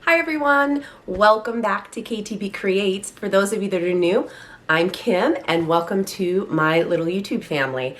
Hi everyone, welcome back to KTB Creates. For those of you that are new, I'm Kim and welcome to my little YouTube family.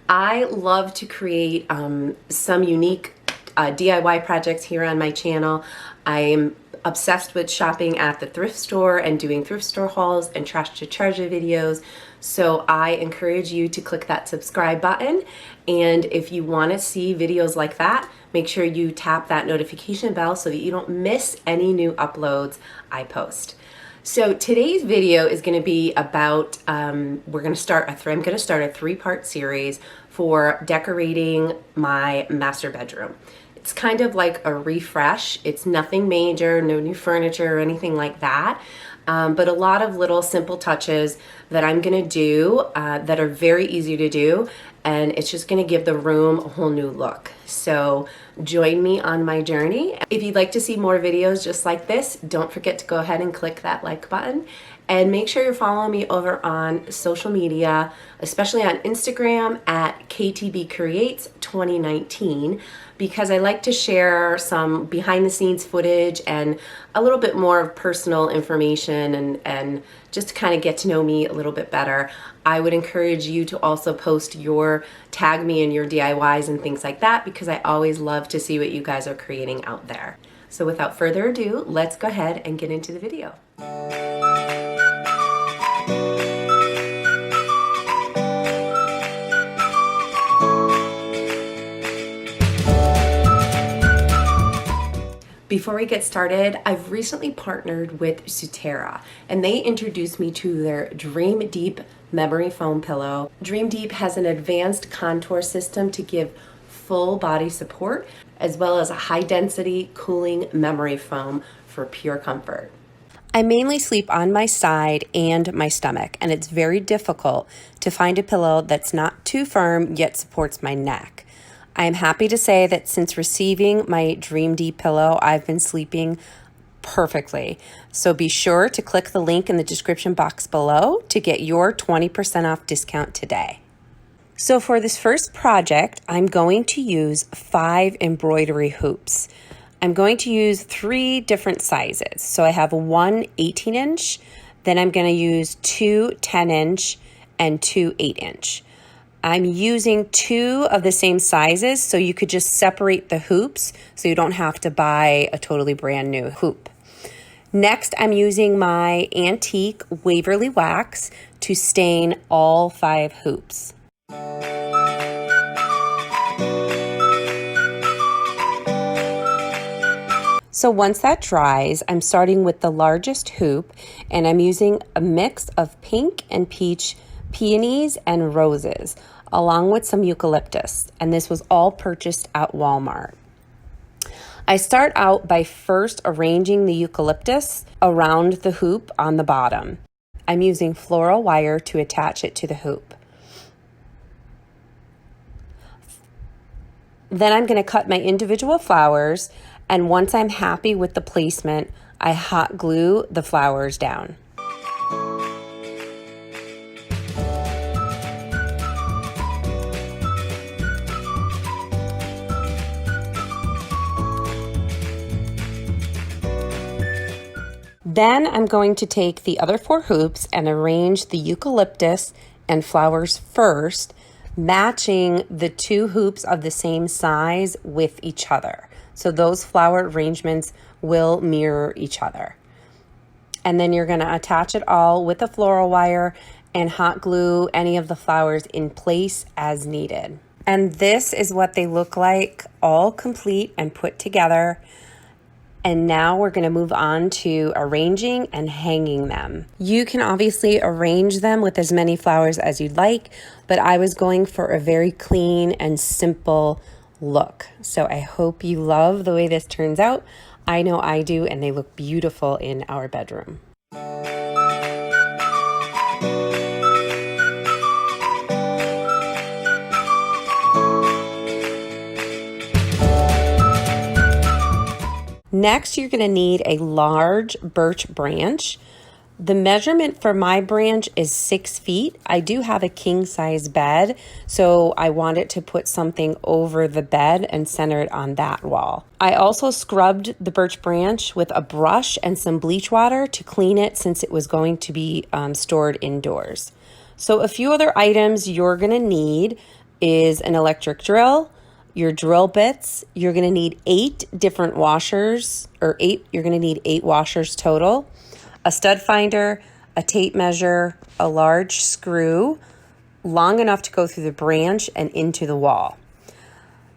I love to create some unique DIY projects here on my channel. I am obsessed with shopping at the thrift store and doing thrift store hauls and trash to treasure videos. So I encourage you to click that subscribe button. And if you want to see videos like that, make sure you tap that notification bell so that you don't miss any new uploads I post. So today's video is going to be about, I'm going to start a 3-part series for decorating my master bedroom. It's kind of like a refresh. It's nothing major, no new furniture or anything like that. But a lot of little simple touches that I'm gonna do that are very easy to do, and it's just gonna give the room a whole new look. So join me on my journey. If you'd like to see more videos just like this, don't forget to go ahead and click that like button. And make sure you're following me over on social media, especially on Instagram at KTB Creates 2019, because I like to share some behind the scenes footage and a little bit more personal information and just to kind of get to know me a little bit better. I would encourage you to also tag me in your DIYs and things like that, because I always love to see what you guys are creating out there. So without further ado, let's go ahead and get into the video. Before we get started, I've recently partnered with Sutera, and they introduced me to their Dream Deep memory foam pillow. Dream Deep has an advanced contour system to give full body support, as well as a high density cooling memory foam for pure comfort. I mainly sleep on my side and my stomach, and it's very difficult to find a pillow that's not too firm yet supports my neck. I am happy to say that since receiving my Dream Deep pillow, I've been sleeping perfectly. So be sure to click the link in the description box below to get your 20% off discount today. So for this first project, I'm going to use 5 embroidery hoops. I'm going to use 3 different sizes. So I have one 18-inch, then I'm going to use 2 10-inch and 2 8-inch. I'm using 2 of the same sizes, so you could just separate the hoops so you don't have to buy a totally brand new hoop. Next, I'm using my antique Waverly wax to stain all 5 hoops. So once that dries, I'm starting with the largest hoop, and I'm using a mix of pink and peach peonies and roses, along with some eucalyptus, and this was all purchased at Walmart. I start out by first arranging the eucalyptus around the hoop on the bottom. I'm using floral wire to attach it to the hoop. Then I'm going to cut my individual flowers, and once I'm happy with the placement, I hot glue the flowers down. Then I'm going to take the other 4 hoops and arrange the eucalyptus and flowers first, matching the 2 hoops of the same size with each other. So those flower arrangements will mirror each other. And then you're going to attach it all with a floral wire and hot glue any of the flowers in place as needed. And this is what they look like, all complete and put together. And now we're going to move on to arranging and hanging them. You can obviously arrange them with as many flowers as you'd like, but I was going for a very clean and simple look. So I hope you love the way this turns out. I know I do, and they look beautiful in our bedroom. Next, you're going to need a large birch branch. The measurement for my branch is 6 feet. I do have a king size bed, so I wanted to put something over the bed and center it on that wall. I also scrubbed the birch branch with a brush and some bleach water to clean it since it was going to be stored indoors. So a few other items you're gonna need is an electric drill, your drill bits. You're gonna need 8 different washers, you're gonna need 8 washers total. A stud finder, a tape measure, a large screw, long enough to go through the branch and into the wall.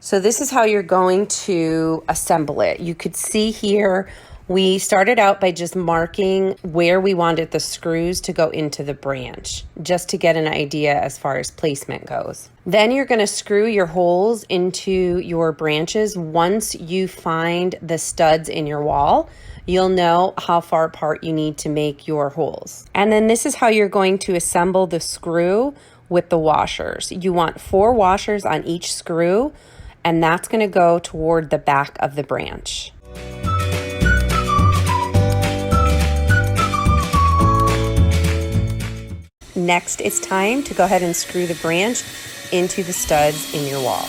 So this is how you're going to assemble it. You could see here, we started out by just marking where we wanted the screws to go into the branch, just to get an idea as far as placement goes. Then you're gonna screw your holes into your branches. Once you find the studs in your wall, you'll know how far apart you need to make your holes. And then this is how you're going to assemble the screw with the washers. You want 4 washers on each screw, and that's gonna go toward the back of the branch. Next, it's time to go ahead and screw the branch into the studs in your wall.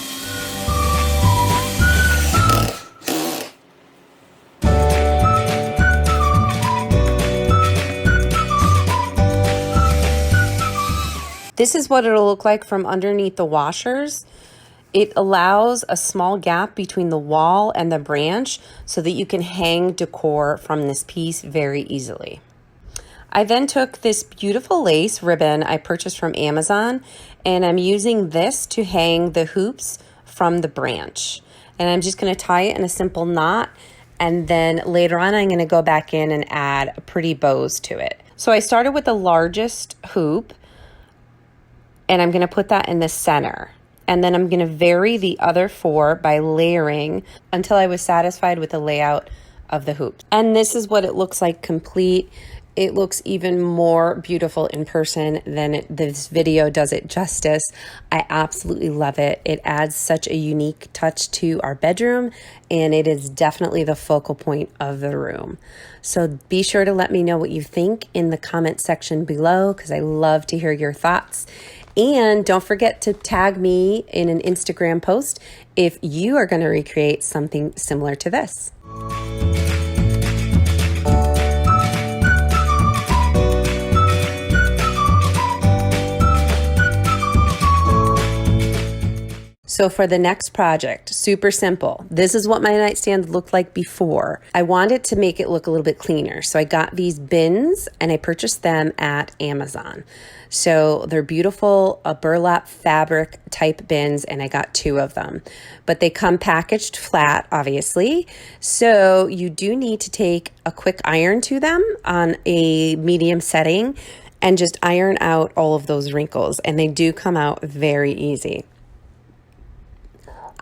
This is what it'll look like from underneath the washers. It allows a small gap between the wall and the branch so that you can hang decor from this piece very easily. I then took this beautiful lace ribbon I purchased from Amazon, and I'm using this to hang the hoops from the branch. And I'm just gonna tie it in a simple knot, and then later on I'm gonna go back in and add pretty bows to it. So I started with the largest hoop, and I'm gonna put that in the center. And then I'm gonna vary the other 4 by layering until I was satisfied with the layout of the hoop. And this is what it looks like complete. It looks even more beautiful in person than this video does it justice. I absolutely love it. It adds such a unique touch to our bedroom, and it is definitely the focal point of the room. So be sure to let me know what you think in the comment section below, because I love to hear your thoughts. And don't forget to tag me in an Instagram post if you are going to recreate something similar to this. So for the next project, super simple. This is what my nightstand looked like before. I wanted to make it look a little bit cleaner. So I got these bins and I purchased them at Amazon. So they're beautiful, a burlap fabric type bins, and I got 2 of them. But they come packaged flat, obviously. So you do need to take a quick iron to them on a medium setting and just iron out all of those wrinkles. And they do come out very easy.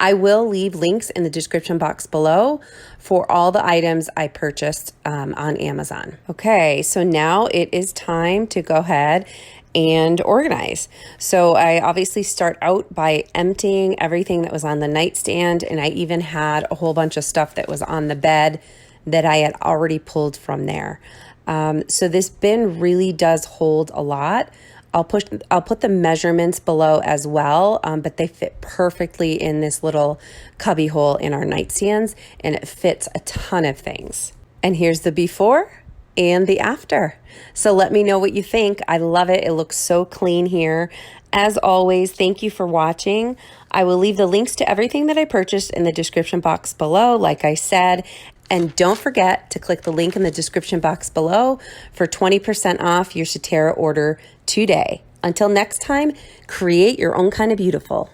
I will leave links in the description box below for all the items I purchased on Amazon. Okay, so now it is time to go ahead and organize. So I obviously start out by emptying everything that was on the nightstand, and I even had a whole bunch of stuff that was on the bed that I had already pulled from there. So this bin really does hold a lot. I'll put the measurements below as well, but they fit perfectly in this little cubby hole in our nightstands, and it fits a ton of things. And here's the before and the after. So let me know what you think. I love it. It looks so clean here. As always, thank you for watching. I will leave the links to everything that I purchased in the description box below, like I said. And don't forget to click the link in the description box below for 20% off your Cetera order today. Until next time, create your own kind of beautiful.